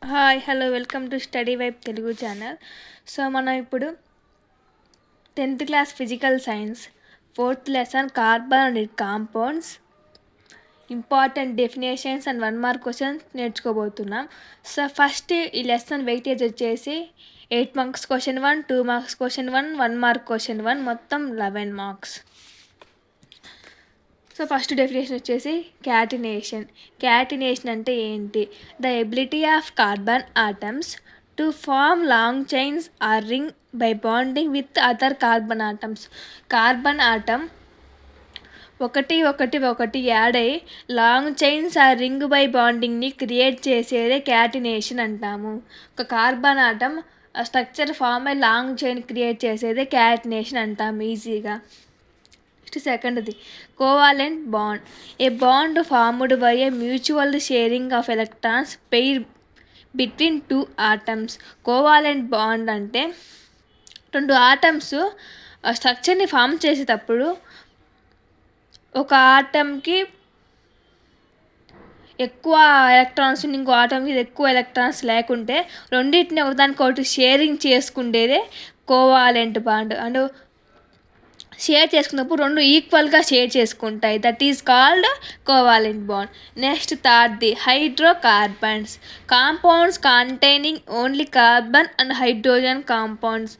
Hi hello welcome to study vibe Telugu channel. So మనం ఇప్పుడు 10th class physical science 4th lesson carbon and it compounds important definitions and 1 mark questions నేర్చుకోబోతున్నాం. So first ఈ lesson weightage వచ్చేసి 8 marks question 1, 2 marks question 1, 1 mark question 1, మొత్తం 11 marks. So first definition వచ్చేసి catenation అంటే ఏంటి? The ability of carbon atoms to form long chains or ring by bonding with other carbon atoms. Carbon atom ఒకటి add అయ్యి long chains or ring by బాండింగ్ని create చేసేదే catenation అంటాము. ఒక carbon atom structure form అయ్యి long chain create చేసేదే catenation అంటాము ఈజీగా. సెకండ్ది covalent bond. A bond formed by a mutual sharing of electrons pair between 2 atoms. Covalent bond అంటే 2 ఆటమ్స్ స్ట్రక్చర్ని ఫామ్ చేసేటప్పుడు ఒక ఆటమ్కి ఎక్కువ ఎలక్ట్రాన్స్ ఇంకో ఆటమ్కి ఎక్కువ ఎలక్ట్రాన్స్ లేకుంటే రెండింటిని ఒకదానికొకటి షేరింగ్ చేసుకుండేదే కోవాలెంట్ బాండ్. అండ్ షేర్ చేసుకున్నప్పుడు 2 ఈక్వల్గా షేర్ చేసుకుంటాయి, that is called covalent bond. Next థర్డ్ది hydrocarbons. Compounds containing only carbon and hydrogen compounds.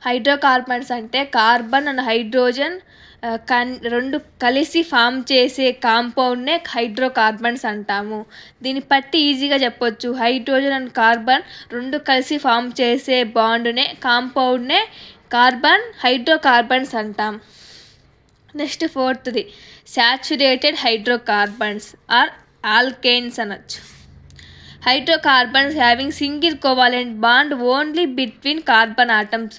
Hydrocarbons అంటే కార్బన్ అండ్ హైడ్రోజన్ 2 కలిసి ఫామ్ చేసే కాంపౌండ్నే హైడ్రోకార్బన్స్ అంటాము. దీన్ని బట్టి ఈజీగా చెప్పొచ్చు, హైడ్రోజన్ అండ్ కార్బన్ 2 కలిసి ఫామ్ చేసే బాండ్నే కాంపౌండ్నే హైడ్రోకార్బన్స్ అంటాం. నెక్స్ట్ ఫోర్త్ది సాచురేటెడ్ హైడ్రోకార్బన్స్ ఆర్ ఆల్కేన్స్ అనొచ్చు. Hydrocarbons having single covalent bond only between carbon atoms.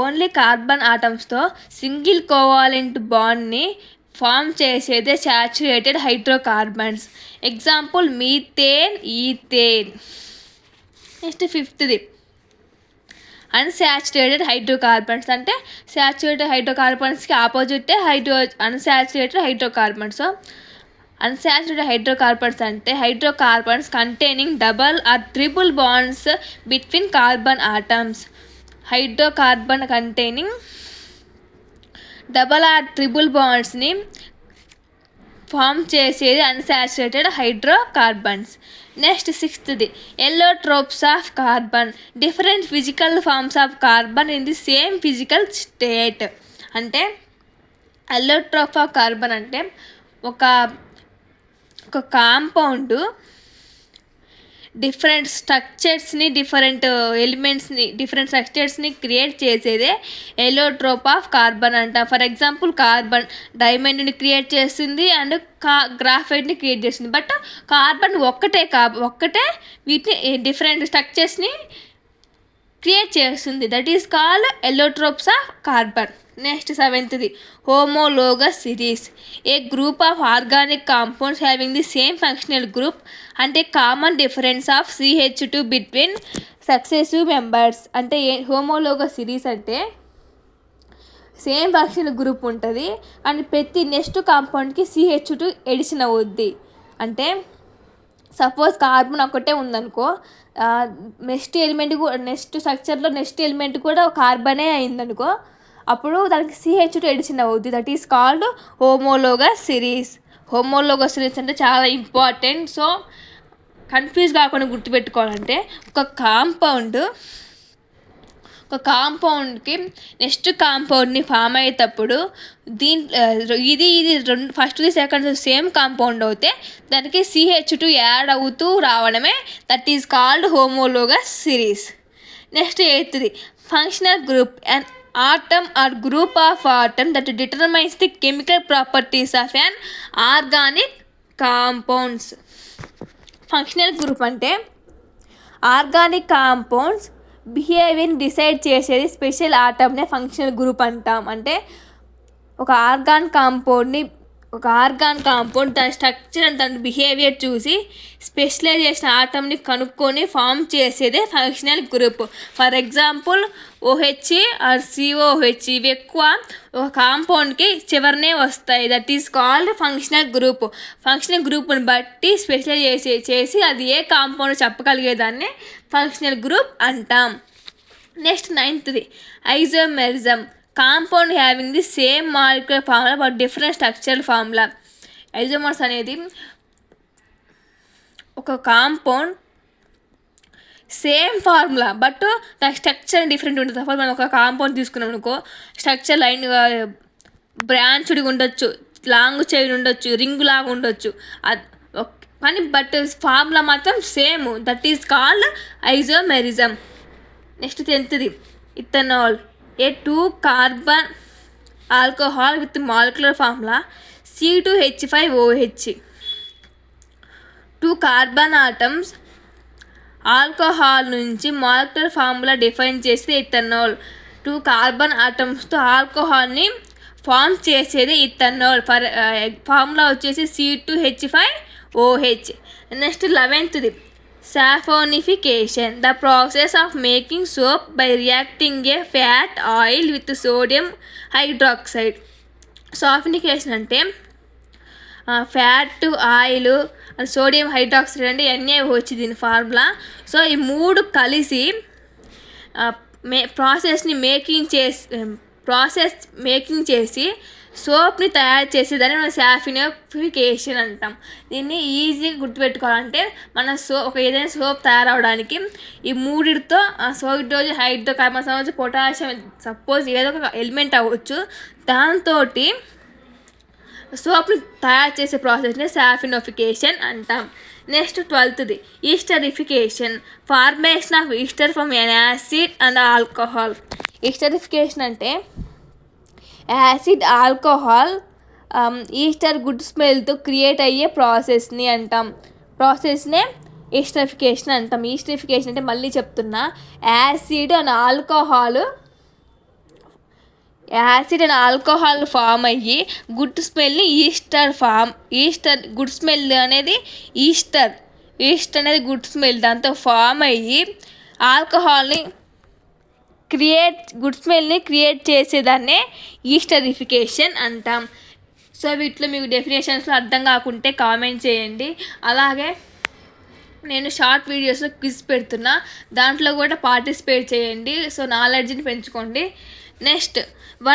Only carbon ఆటమ్స్తో సింగిల్ కోవాలెంట్ బాండ్ని ఫామ్ చేసేదే saturated hydrocarbons. Example methane, ethane. Next ఫిఫ్త్ది అన్సాచురేటెడ్ హైడ్రోకార్బన్స్. అంటే సాచురేటెడ్ హైడ్రోకార్బన్స్కి ఆపోజిటే అన్సాచురేటెడ్ హైడ్రోకార్బన్స్. అన్సాచురేటెడ్ హైడ్రోకార్బన్స్ అంటే hydrocarbons containing double or triple bonds between carbon atoms. Hydrocarbon containing double or triple బాండ్స్ని form చేసేది unsaturated hydrocarbons. Next సిక్స్త్ది allotropes of carbon. Different physical forms of carbon in the same physical state. అంటే allotrope of carbon అంటే ఒక compound different స్ట్రక్చర్స్ని different స్ట్రక్చర్స్ని create చేసేదే allotrope of carbon అంట. For example carbon డైమండ్ని క్రియేట్ చేస్తుంది అండ్ గ్రాఫైట్ని క్రియేట్ చేస్తుంది. బట్ కార్బన్ ఒక్కటే వీటిని డిఫరెంట్ స్ట్రక్చర్స్ని క్రియేట్ చేస్తుంది, that is called allotropes of carbon. Next సెవెంత్ది homologous series. A group of organic compounds having the same functional group అంటే common difference of CH2 between successive members. అంటే homologous series అంటే same functional group ఉంటుంది and ప్రతి next కాంపౌండ్కి CH2 edition అవుద్ది. అంటే suppose carbon ఒకటే ఉందనుకో, నెక్స్ట్ స్ట్రక్చర్లో నెక్స్ట్ ఎలిమెంట్ కూడా కార్బనే అయిందనుకో, అప్పుడు దానికి CH2 ఎడిషన్ అవుద్ది, that is called homologous series. Homologous series అంటే చాలా ఇంపార్టెంట్. సో కన్ఫ్యూజ్ కాకుండా గుర్తుపెట్టుకోవాలంటే ఒక కాంపౌండ్కి నెక్స్ట్ కాంపౌండ్ని ఫామ్ అయ్యేటప్పుడు ఇది ఫస్ట్ది సెకండ్ సేమ్ కాంపౌండ్ అవుతే దానికి CH2 యాడ్ అవుతూ రావడమే, that is called homologous series. Next ఎయిత్ది functional group. And atom or group of atom that determines the chemical properties of an organic compounds. Functional group అంటే organic compounds బిహేవియర్ని decide చేసేది special ఆటమ్నే functional group అంటాం. అంటే ఒక organic కాంపౌండ్ని ఒక ఆర్గాన్ కాంపౌండ్ దాని స్ట్రక్చర్ అండ్ దాని బిహేవియర్ చూసి స్పెషలైజేషన్ ఆటమ్ని కనుక్కొని ఫామ్ చేసేదే functional group. For example OH or COOH ఇవి ఎక్కువ ఒక కాంపౌండ్కి చివరినే వస్తాయి. That is called functional group. Functional గ్రూప్ని బట్టి స్పెషలైజ్ చేసి అది ఏ కాంపౌండ్ చెప్పగలిగేదాన్ని ఫంక్షనల్ గ్రూప్ అంటాం. Next 9th isomerism. Compound having the same molecular formula but different structural formula. ఐజోమర్స్ అనేది ఒక కాంపౌండ్ సేమ్ ఫార్ములా బట్ దాని స్ట్రక్చర్ డిఫరెంట్ ఉంటుంది. సపోజ్ మనం ఒక కాంపౌండ్ తీసుకున్నాం అనుకో, స్ట్రక్చర్ లైన్ బ్రాంచ్డ్గా ఉండొచ్చు, లాంగ్ చైన్ ఉండొచ్చు, రింగ్ లాగా ఉండొచ్చు, కానీ బట్ ఫార్ములా మాత్రం same. That is called isomerism. Next 10th ethanol. A 2 carbon alcohol with molecular formula C2H5OH. 2 carbon atoms alcohol నుంచి మాలిక్యులర్ ఫార్ములా డిఫైన్ చేసేది ఇథనాల్. 2 కార్బన్ ఆటమ్స్తో ఆల్కహాల్ని ఫామ్ చేసేది ఇథనాల్. ఫార్ములా వచ్చేసి C2H5OH. Next 11th saponification. The process of making soap by reacting a fat oil with sodium hydroxide. సాఫినికేషన్ అంటే fat, oil and sodium hydroxide అంటే NaOH దీని formula. So ఈ మూడు కలిసి ప్రాసెస్ మేకింగ్ చేసి సోప్ని తయారు చేసేదాన్ని మనం సాఫినిఫికేషన్ అంటాం. దీన్ని ఈజీగా గుర్తుపెట్టుకోవాలంటే మన ఒక ఏదైనా సోప్ తయారవడానికి ఈ మూడితో సోడియం హైడ్రోకార్బన్ అవ్వచ్చు, పొటాషియం సపోజ్ ఏదో ఒక ఎలిమెంట్ అవ్వచ్చు, దాంతో సోప్ని తయారు చేసే ప్రాసెస్ని సాఫినిఫికేషన్ అంటాం. Next 12th esterification. Formation of ester from an acid and alcohol. Esterification అంటే యాసిడ్, ఆల్కహాల్, ఈస్టర్ గుడ్ స్మెల్తో క్రియేట్ అయ్యే ప్రాసెస్ని అంటాం. ప్రాసెస్నే ఈస్టరిఫికేషన్ అంటాం. ఈస్టరిఫికేషన్ అంటే మళ్ళీ చెప్తున్నా, యాసిడ్ అండ్ ఆల్కహాల్ ఫామ్ అయ్యి గుడ్ స్మెల్ని ఈస్టర్ గుడ్ స్మెల్ అనేది ఈస్టర్ అనేది గుడ్ స్మెల్, దాంతో ఫామ్ అయ్యి ఆల్కహాల్ని గుడ్ స్మెల్ని క్రియేట్ చేసేదాన్నే ఈస్టరిఫికేషన్ అంటాం. సో వీటిలో మీకు డెఫినేషన్స్లో అర్థం కాకుంటే కామెంట్ చేయండి. అలాగే నేను షార్ట్ వీడియోస్లో క్విజ్ పెడుతున్నా, దాంట్లో కూడా పార్టిసిపేట్ చేయండి. సో నాలెడ్జ్ని పెంచుకోండి. నెక్స్ట్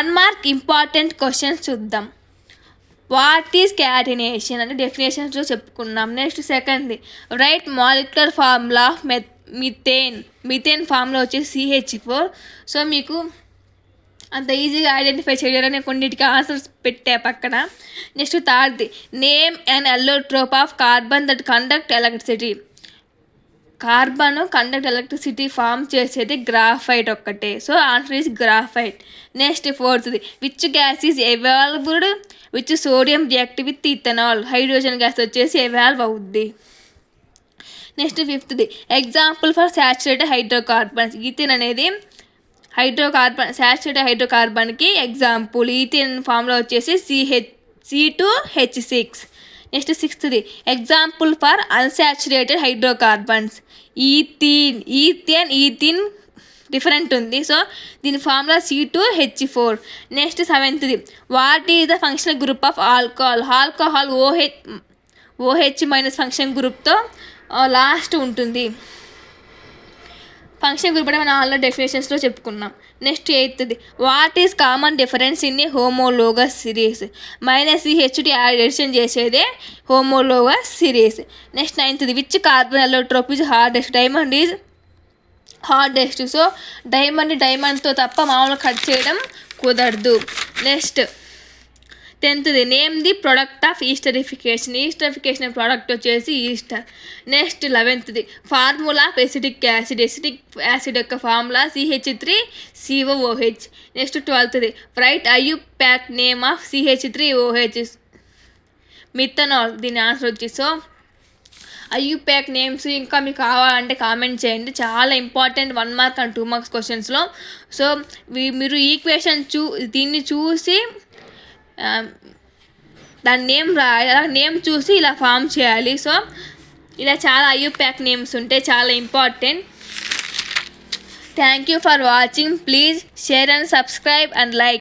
1 మార్క్ ఇంపార్టెంట్ క్వశ్చన్స్ చూద్దాం. వాట్ ఈజ్ క్యాటినేషన్ అంటే డెఫినేషన్స్లో చెప్పుకున్నాం. Next 2nd right molecular formula of methane formula వచ్చేసి CH4. సో మీకు అంత ఈజీగా ఐడెంటిఫై చేయడానికి కొన్నిటికి ఆన్సర్స్ పెట్టే పక్కన. Next 3rd name and allotrope of carbon that conduct electricity. Carbon conduct electricity form చేసేది గ్రాఫైట్ ఒక్కటే. So answer is graphite. Next 4th which gas is evolved which sodium react with ethanol. Hydrogen gas వచ్చేసి evolve అవుద్ది. Next 5th example for saturated hydrocarbons. Ethane అనేది saturated హైడ్రోకార్బన్కి example. Ethane ఫామ్లో వచ్చేసి C2H6. Next 6th example for unsaturated hydrocarbons. Ethane different ఉంది. So దీని formula C2H4. Next 7th what is the functional group of alcohol OH minus function గ్రూప్తో last ఉంటుంది. Function group అంటే మనం ఆల్రెడీ డెఫినేషన్స్లో చెప్పుకున్నాం. Next 8th what is common difference in a homologous series. -CH2 addition చేసేదే homologous series. Next 9th which carbon allotrope is hardest. Diamond is hardest. So డైమండ్తో తప్ప మామూలుగా కట్ చేయడం కుదరదు. Next 10th name the product of esterification product వచ్చేసి ester. Next 11th formula of acetic acid యొక్క formula CH3COOH. Next 12th write IUPAC name of CH3OH methanol. దీని answer వచ్చి so IUPAC names ఇంకా మీకు కావాలంటే కామెంట్ చేయండి. చాలా ఇంపార్టెంట్ 1 మార్క్ అండ్ 2 మార్క్స్ క్వశ్చన్స్లో. సో మీరు ఈక్వేషన్ దీన్ని చూసి దాని నేమ్ చూసి ఇలా ఫామ్ చేయాలి. సో ఇలా చాలా IUPAC నేమ్స్ ఉంటాయి, చాలా important. Thank you for watching. Please share and subscribe and like.